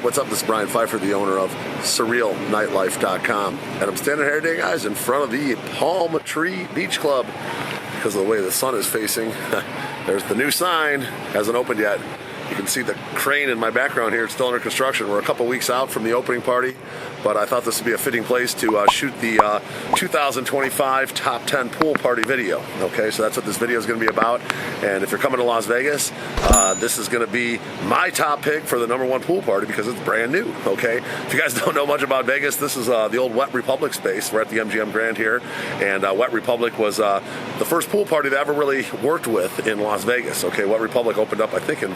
What's up? This is Brian Pfeiffer, the owner of SurrealNightlife.com. And I'm standing here today, guys, in front of the Palm Tree Beach Club. Because of the way the sun is facing, there's the new sign. Hasn't opened yet. You can see the crane in my background here. It's still under construction. We're a couple weeks out from the opening party, but I thought this would be a fitting place to shoot the 2025 Top 10 Pool Party video. Okay, so that's what this video is going to be about. And if you're coming to Las Vegas, this is going to be my top pick for the #1 pool party because it's brand new. Okay, if you guys don't know much about Vegas, this is the old Wet Republic space. We're at the MGM Grand here, and Wet Republic was the first pool party that I ever really worked with in Las Vegas. Okay, Wet Republic opened up, I think, in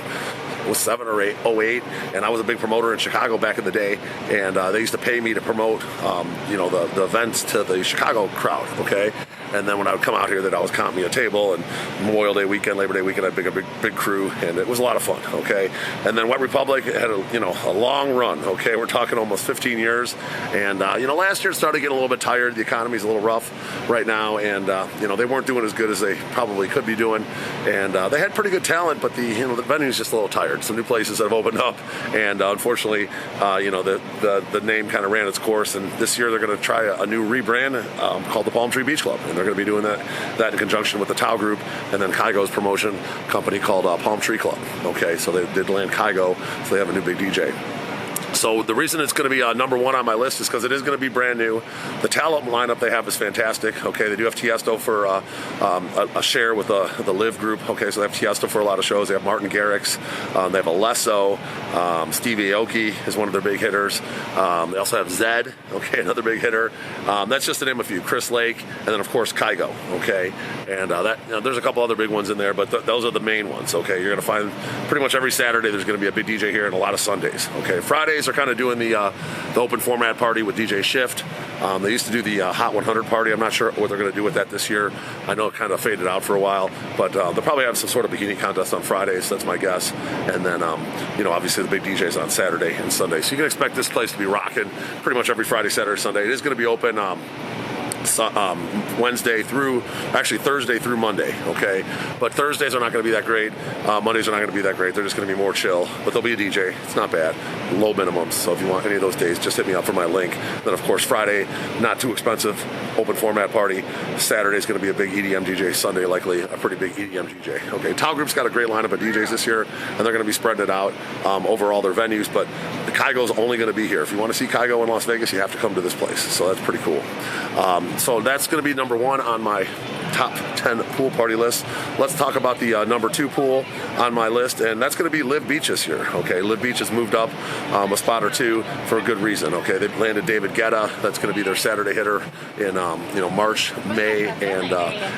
07 or 08, and I was a big promoter in Chicago back in the day, and they used to pay me to promote, the events to the Chicago crowd, okay? And then when I would come out here, they'd always comp me a table, and Memorial Day weekend, Labor Day weekend, I'd bring a big crew, and it was a lot of fun, okay? And then Wet Republic had a long run, okay? We're talking almost 15 years, and last year it started getting a little bit tired. The economy's a little rough right now, and they weren't doing as good as they probably could be doing, and they had pretty good talent, but the venue's just a little tired. Some new places that have opened up, and unfortunately, the name kind of ran its course, and this year they're going to try a new rebrand called the Palm Tree Beach Club, and they're going to be doing that in conjunction with the Tao Group and then Kygo's promotion company called Palm Tree Club. Okay, so they did land Kygo, so they have a new big DJ. So the reason it's going to be #1 on my list is because it is going to be brand new. The talent lineup they have is fantastic. Okay, they do have Tiesto for a share with the Liv group. Okay, so they have Tiesto for a lot of shows. They have Martin Garrix. They have Alesso. Steve Aoki is one of their big hitters. They also have Zed. Okay, another big hitter. That's just to name a few. Chris Lake, and then of course Kygo. Okay, and there's a couple other big ones in there, but those are the main ones. Okay, you're going to find pretty much every Saturday there's going to be a big DJ here, and a lot of Sundays. Okay, Fridays are kind of doing the open format party with DJ Shift. They used to do the Hot 100 party. I'm not sure what they're going to do with that this year. I know it kind of faded out for a while, but they'll probably have some sort of bikini contest on Fridays. That's my guess. And then, obviously the big DJs on Saturday and Sunday. So you can expect this place to be rocking pretty much every Friday, Saturday, Sunday. It is going to be open Thursday through Monday, okay? But Thursdays are not going to be that great. Mondays are not going to be that great. They're just going to be more chill. But there'll be a DJ. It's not bad. Low minimums. So if you want any of those days, just hit me up for my link. Then, of course, Friday, not too expensive, open format party. Saturday's going to be a big EDM DJ. Sunday, likely a pretty big EDM DJ. Okay, Tao Group's got a great lineup of DJs this year, and they're going to be spreading it out over all their venues. But the Kygo's only going to be here. If you want to see Kygo in Las Vegas, you have to come to this place. So that's pretty cool. So that's going to be #1 on my top 10 pool party list. Let's talk about the #2 pool on my list, and that's going to be Liv Beach this year. Okay, Liv Beach has moved up a spot or two for a good reason. Okay, they've landed David Guetta. That's going to be their Saturday hitter in March, May, and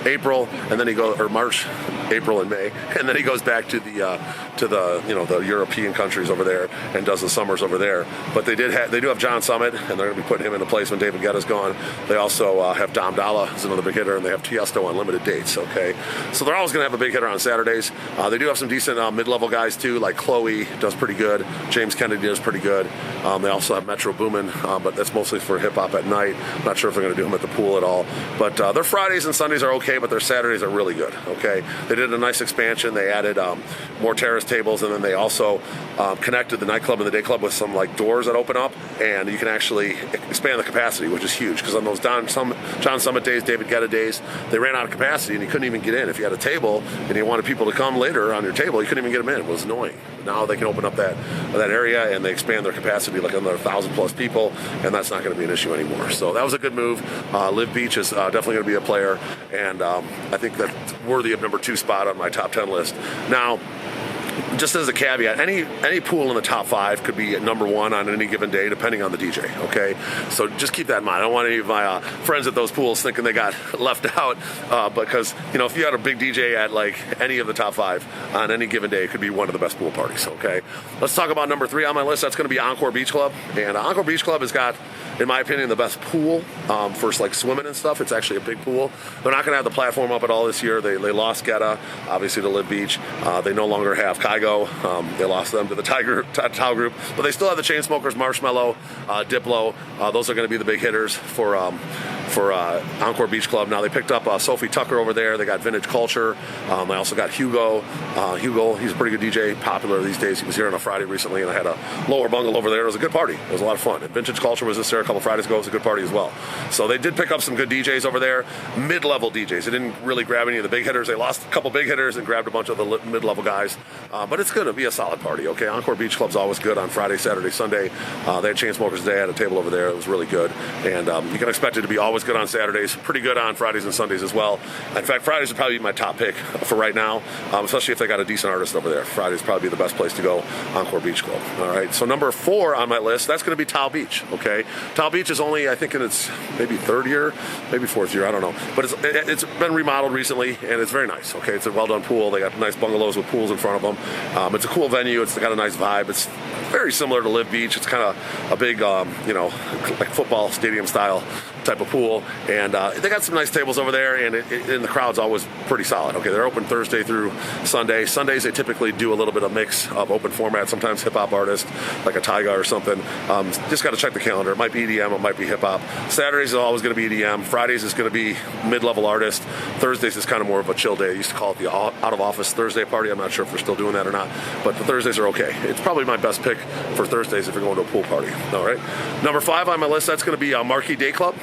April, and then March, April, and May, and then he goes back to the European countries over there and does the summers over there. But they do have John Summit, and they're going to be putting him into place when David Guetta's gone. They also have Dom Dalla is another big hitter, and they have Tiesto on limited dates. Okay, so they're always going to have a big hitter on Saturdays. They do have some decent mid-level guys too, like Chloe does pretty good. James Kennedy does pretty good. They also have Metro Boomin, but that's mostly for hip hop at night. Not sure if they're going to do him at the pool at all. But their Fridays and Sundays are okay, but their Saturdays are really good. Okay, they did a nice expansion. They added more terrace tables, and then they also connected the nightclub and the day club with some like doors that open up, and you can actually expand the capacity, which is huge because on those John Summit days, David Guetta days, they ran out of capacity and you couldn't even get in. If you had a table and you wanted people to come later on your table, you couldn't even get them in. It was annoying. Now they can open up that area and they expand their capacity like another 1,000+ people, and that's not going to be an issue anymore. So that was a good move. Liv Beach is definitely going to be a player, and I think that's worthy of #2 spot on my top 10 list. Now, just as a caveat, any pool in the top 5 could be at #1 on any given day, depending on the DJ, okay? So just keep that in mind. I don't want any of my friends at those pools thinking they got left out, because, if you had a big DJ at, like, any of the top 5 on any given day, it could be one of the best pool parties, okay? Let's talk about #3 on my list. That's going to be Encore Beach Club. And Encore Beach Club has got, in my opinion, the best pool for, like, swimming and stuff. It's actually a big pool. They're not going to have the platform up at all this year. They lost Guetta, obviously, to Liv Beach. They no longer have Kygo. They lost them to the Tao Group, but they still have the Chainsmokers, Marshmello, Diplo. Those are going to be the big hitters for for Encore Beach Club. Now they picked up Sophie Tucker over there. They got Vintage Culture. I also got Hugo. Hugo, he's a pretty good DJ, popular these days. He was here on a Friday recently, and I had a lower bungle over there. It was a good party. It was a lot of fun. And Vintage Culture was just there a couple Fridays ago. It was a good party as well. So they did pick up some good DJs over there, mid-level DJs. They didn't really grab any of the big hitters. They lost a couple big hitters and grabbed a bunch of the mid-level guys. But it's going to be a solid party, okay? Encore Beach Club's always good on Friday, Saturday, Sunday. They had Chainsmokers Day. I had a table over there. It was really good. And you can expect it to be always good on Saturdays, pretty good on Fridays and Sundays as well. In fact, Fridays would probably be my top pick for right now, especially if they got a decent artist over there. Fridays probably be the best place to go, Encore Beach Club. All right, so number 4 on my list, that's going to be Tao Beach, okay? Tao Beach is only, I think, in its maybe 3rd year, maybe 4th year, I don't know. But it's been remodeled recently, and it's very nice, okay? It's a well-done pool. They got nice bungalows with pools in front of them. It's a cool venue. It's got a nice vibe. It's very similar to Liv Beach. It's kind of a big, like football stadium style type of pool, and they got some nice tables over there, and the crowd's always pretty solid. Okay, they're open Thursday through Sunday. Sundays they typically do a little bit of mix of open format, sometimes hip-hop artists like a Kygo or something. Just got to check the calendar. It might be EDM, it might be hip-hop. Saturdays is always going to be EDM. Fridays is going to be mid-level artist. Thursdays is kind of more of a chill day. I used to call it the out-of-office Thursday party. I'm not sure if they're still doing that or not, but the Thursdays are okay. It's probably my best pick for Thursdays if you're going to a pool party. All right, number 5 on my list, that's going to be Marquee Dayclub.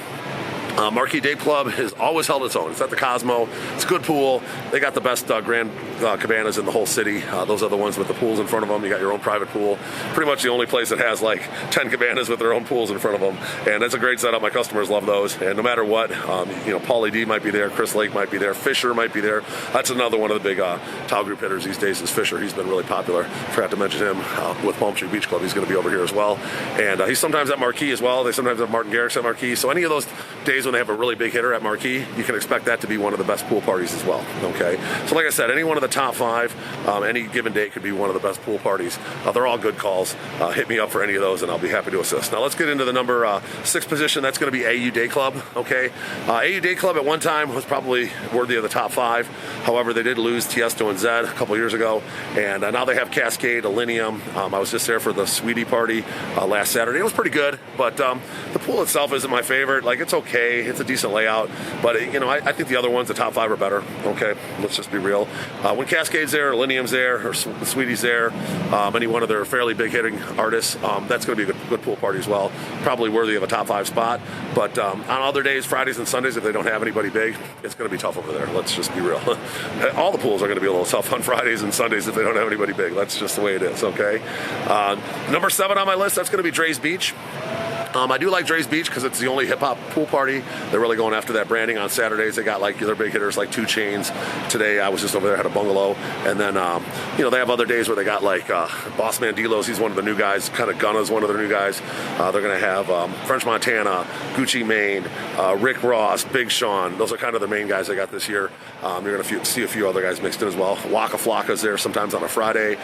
Marquee Dayclub has always held its own. It's at the Cosmo. It's a good pool. They got the best grand cabanas in the whole city. Those are the ones with the pools in front of them. You got your own private pool. Pretty much the only place that has like 10 cabanas with their own pools in front of them. And that's a great setup. My customers love those. And no matter what, Paulie D might be there. Chris Lake might be there. Fisher might be there. That's another one of the big Tao group hitters these days is Fisher. He's been really popular. Forgot to mention him with Palm Tree Beach Club. He's going to be over here as well. And he's sometimes at Marquee as well. They sometimes have Martin Garrix at Marquee. So any of those days when they have a really big hitter at Marquee, you can expect that to be one of the best pool parties as well, okay? So like I said, any one of the top 5, any given day could be one of the best pool parties. They're all good calls. Hit me up for any of those and I'll be happy to assist. Now let's get into the number 6 position. That's going to be AYU Dayclub, okay? AYU Dayclub at one time was probably worthy of the top 5. However, they did lose Tiesto and Zed a couple years ago, and now they have Cascade, Alinea. I was just there for the Sweetie party last Saturday. It was pretty good, but the pool itself isn't my favorite. Like, it's okay. It's a decent layout, but I think the other ones, the top 5 are better. Okay, let's just be real. When Cascade's there, Lineum's there, or Sweetie's there, any one of their fairly big hitting artists, that's going to be a good pool party as well. Probably worthy of a top 5 spot. But on other days, Fridays and Sundays, if they don't have anybody big, it's going to be tough over there. Let's just be real. All the pools are going to be a little tough on Fridays and Sundays if they don't have anybody big. That's just the way it is. Okay. Number 7 on my list, that's going to be Drai Beach. I do like Drai Beach because it's the only hip-hop pool party. They're really going after that branding. On Saturdays, they got like their big hitters like 2 Chainz. Today, I was just over there, had a bungalow. And then, they have other days where they got like Boss Man D-Lo's. He's one of the new guys. Kind of Gunna's one of their new guys. They're going to have French Montana, Gucci Mane, Rick Ross, Big Sean. Those are kind of the main guys they got this year. You're going to see a few other guys mixed in as well. Waka Flocka's there sometimes on a Friday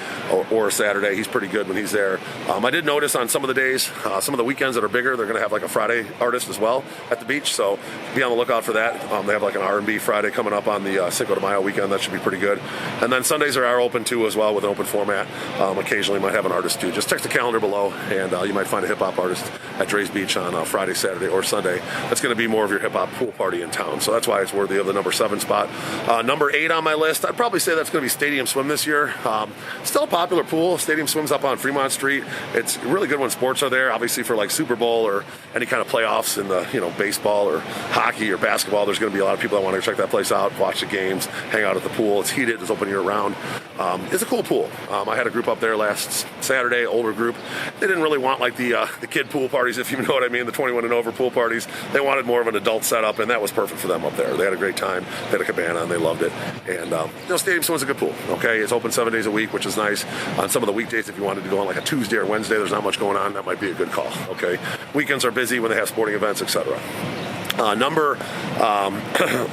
or a Saturday. He's pretty good when he's there. I did notice on some of the days, some of the weekends that are bigger, they're going to have like a Friday artist as well at the beach, so be on the lookout for that. They have like an R&B Friday coming up on the Cinco de Mayo weekend. That should be pretty good. And then Sundays are open too as well with an open format. Occasionally might have an artist too. Just check the calendar below and you might find a hip-hop artist at Drai Beach on Friday, Saturday, or Sunday. That's going to be more of your hip-hop pool party in town, so that's why it's worthy of the number 7 spot. Number 8 on my list, I'd probably say that's going to be Stadium Swim this year. Still a popular pool. Stadium Swim's up on Fremont Street. It's really good when sports are there, obviously for like Super Bowl or any kind of playoffs in the baseball or hockey or basketball. There's going to be a lot of people that want to check that place out, watch the games, hang out at the pool. It's heated. It's open year round. It's a cool pool. I had a group up there last Saturday, older group. They didn't really want like the kid pool parties, if you know what I mean, the 21 and over pool parties. They wanted more of an adult setup, and that was perfect for them up there. They had a great time. They had a cabana, and they loved it. And Stadium Swim's a good pool. Okay, it's open 7 days a week, which is nice. On some of the weekdays, if you wanted to go on like a Tuesday or Wednesday, there's not much going on. That might be a good call. Okay, weekends are busy when they have sporting events, etc.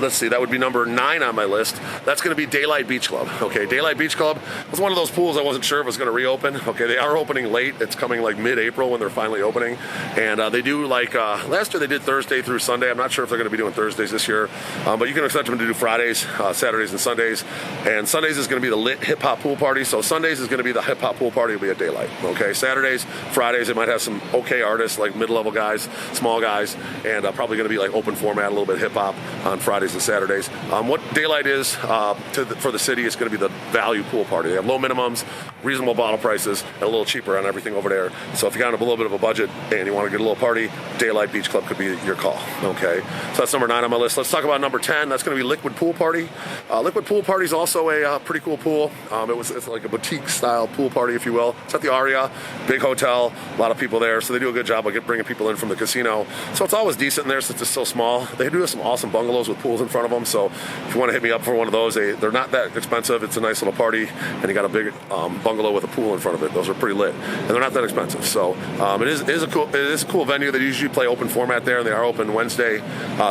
Let's see, that would be number 9 on my list. That's going to be Daylife Beach Club. Okay, Daylife Beach Club was one of those pools I wasn't sure if it was going to reopen. Okay, they are opening late. It's coming like mid-April when they're finally opening. And they do like, last year they did Thursday through Sunday. I'm not sure if they're going to be doing Thursdays this year, but you can expect them to do Fridays, Saturdays, and Sundays. And Sundays is going to be the lit hip-hop pool party. So Sundays is going to be the hip-hop pool party. It'll be at Daylight. Okay, Saturdays, Fridays, it might have some okay artists like mid-level guys, small guys, and probably going to be like open format, a little bit hip hop on Fridays and Saturdays. What Daylight is for the city is going to be the value pool party. They have low minimums, reasonable bottle prices, and a little cheaper on everything over there. So if you got a little bit of a budget and you want to get a little party, Daylight Beach Club could be your call. Okay, so that's number 9 on my list. Let's talk about number 10. That's going to be Liquid Pool Party. Liquid Pool Party is also a pretty cool pool. It's like a boutique style pool party, if you will. It's at the Aria, big hotel, a lot of people there, so they do a good job of bringing people in from the casino. So it's always decent in there since it's so small. They do have some awesome bungalows with pools in front of them, so if you want to hit me up for one of those, they're not that expensive. It's a nice little party, and you got a big bungalow with a pool in front of it. Those are pretty lit, and they're not that expensive. So it is a cool venue. They usually play open format there, and they are open Wednesday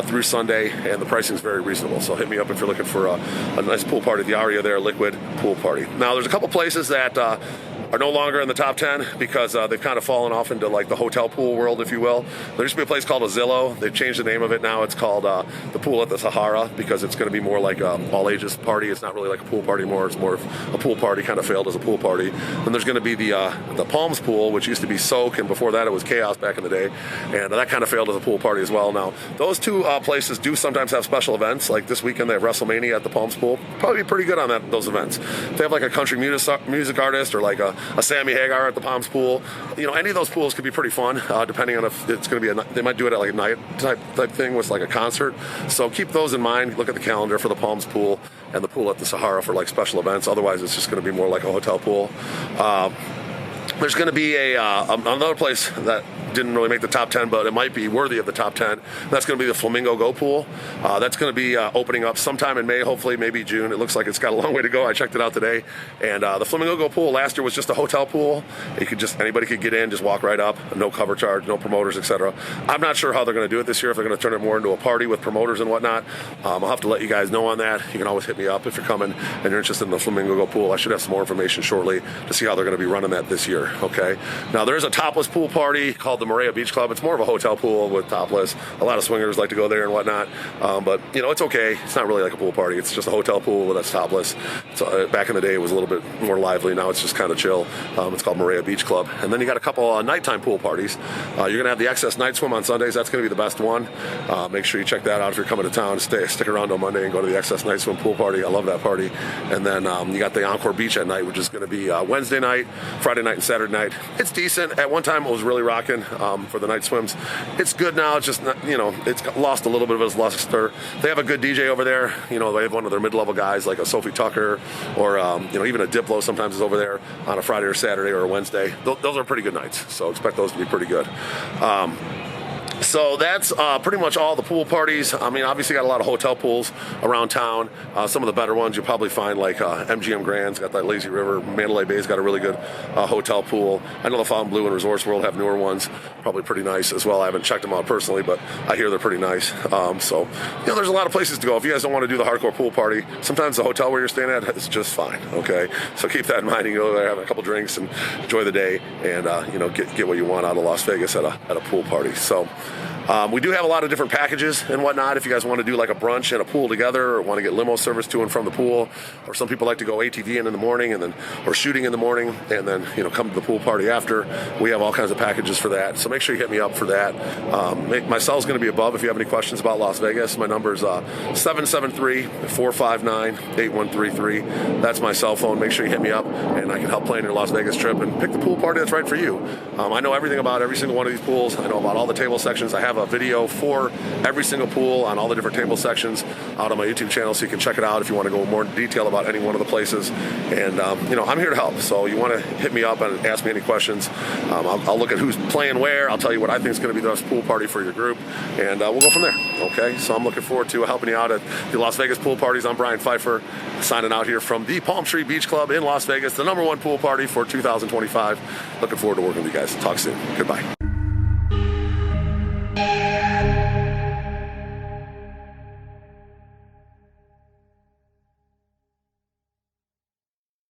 through Sunday, and the pricing is very reasonable. So hit me up if you're looking for a nice pool party at the Aria there, Liquid Pool Party. Now, there's a couple places that are no longer in the top 10 because they've kind of fallen off into like the hotel pool world, if you will. There used to be a place called Azillo. They've changed the name of it now. It's called the Pool at the Sahara because it's going to be more like a all ages party. It's not really like a pool party anymore. It's more of a pool party, kind of failed as a pool party. Then there's going to be the Palms pool, which used to be Soak, and before that it was Chaos back in the day, and that kind of failed as a pool party as well. Now those two places do sometimes have special events. Like this weekend they have WrestleMania at the Palms pool. Probably be pretty good on those events. If they have like a country music artist or like a Sammy Hagar at the Palms pool, any of those pools could be pretty fun, depending on if it's going to be they might do it at like a night type thing with like a concert. So keep those in mind. Look at the calendar for the Palms pool and the pool at the Sahara for like special events. Otherwise, it's just going to be more like a hotel pool. There's going to be another place that didn't really make the top 10, but it might be worthy of the top 10. That's going to be the Flamingo Go Pool. That's going to be opening up sometime in May, hopefully, maybe June. It looks like it's got a long way to go. I checked it out today. And the Flamingo Go Pool last year was just a hotel pool. Anybody could get in, just walk right up, no cover charge, no promoters, etc. I'm not sure how they're going to do it this year, if they're going to turn it more into a party with promoters and whatnot. I'll have to let you guys know on that. You can always hit me up if you're coming and you're interested in the Flamingo Go Pool. I should have some more information shortly to see how they're going to be running that this year. Okay. Now, there is a topless pool party called the Marquee Beach Club. It's more of a hotel pool with topless. A lot of swingers like to go there and whatnot. But, it's okay. It's not really like a pool party. It's just a hotel pool that's topless. So, back in the day, it was a little bit more lively. Now it's just kind of chill. It's called Marquee Beach Club. And then you got a couple nighttime pool parties. You're going to have the Excess Night Swim on Sundays. That's going to be the best one. Make sure you check that out if you're coming to town. Stick around on Monday and go to the Excess Night Swim pool party. I love that party. And then you got the Encore Beach at night, which is going to be Wednesday night, Friday night, and Saturday night. It's decent. At one time, it was really rocking for the night swims. It's good now. It's just, it's lost a little bit of its luster. They have a good DJ over there. They have one of their mid-level guys like a Sophie Tucker or, even a Diplo sometimes is over there on a Friday or Saturday or a Wednesday. Those are pretty good nights, so expect those to be pretty good. So that's pretty much all the pool parties. I mean, obviously got a lot of hotel pools around town. Some of the better ones you'll probably find like MGM Grand's got that Lazy River. Mandalay Bay's got a really good hotel pool. I know the Fontainebleau and Resorts World have newer ones, probably pretty nice as well. I haven't checked them out personally, but I hear they're pretty nice. So, there's a lot of places to go. If you guys don't want to do the hardcore pool party, sometimes the hotel where you're staying at is just fine, okay? So keep that in mind. You can go there, have a couple drinks, and enjoy the day, and, get what you want out of Las Vegas at a pool party. So, we do have a lot of different packages and whatnot. If you guys want to do like a brunch and a pool together, or want to get limo service to and from the pool, or some people like to go ATV in the morning or shooting in the morning and then come to the pool party after. We have all kinds of packages for that. So make sure you hit me up for that. My cell's going to be above if you have any questions about Las Vegas. My number is 773-459-8133. That's my cell phone. Make sure you hit me up and I can help plan your Las Vegas trip and pick the pool party that's right for you. I know everything about every single one of these pools. I know about all the table sections. I have a video for every single pool on all the different table sections out on my YouTube channel, so you can check it out if you want to go more in detail about any one of the places. And I'm here to help, so you want to hit me up and ask me any questions. I'll look at who's playing where. I'll tell you what I think is going to be the best pool party for your group, and we'll go from there. Okay, so I'm looking forward to helping you out at the Las Vegas pool parties. I'm Brian Pfeiffer, signing out here from the Palm Tree Beach Club in Las Vegas, the #1 pool party for 2025. Looking forward to working with you guys. Talk soon. Goodbye.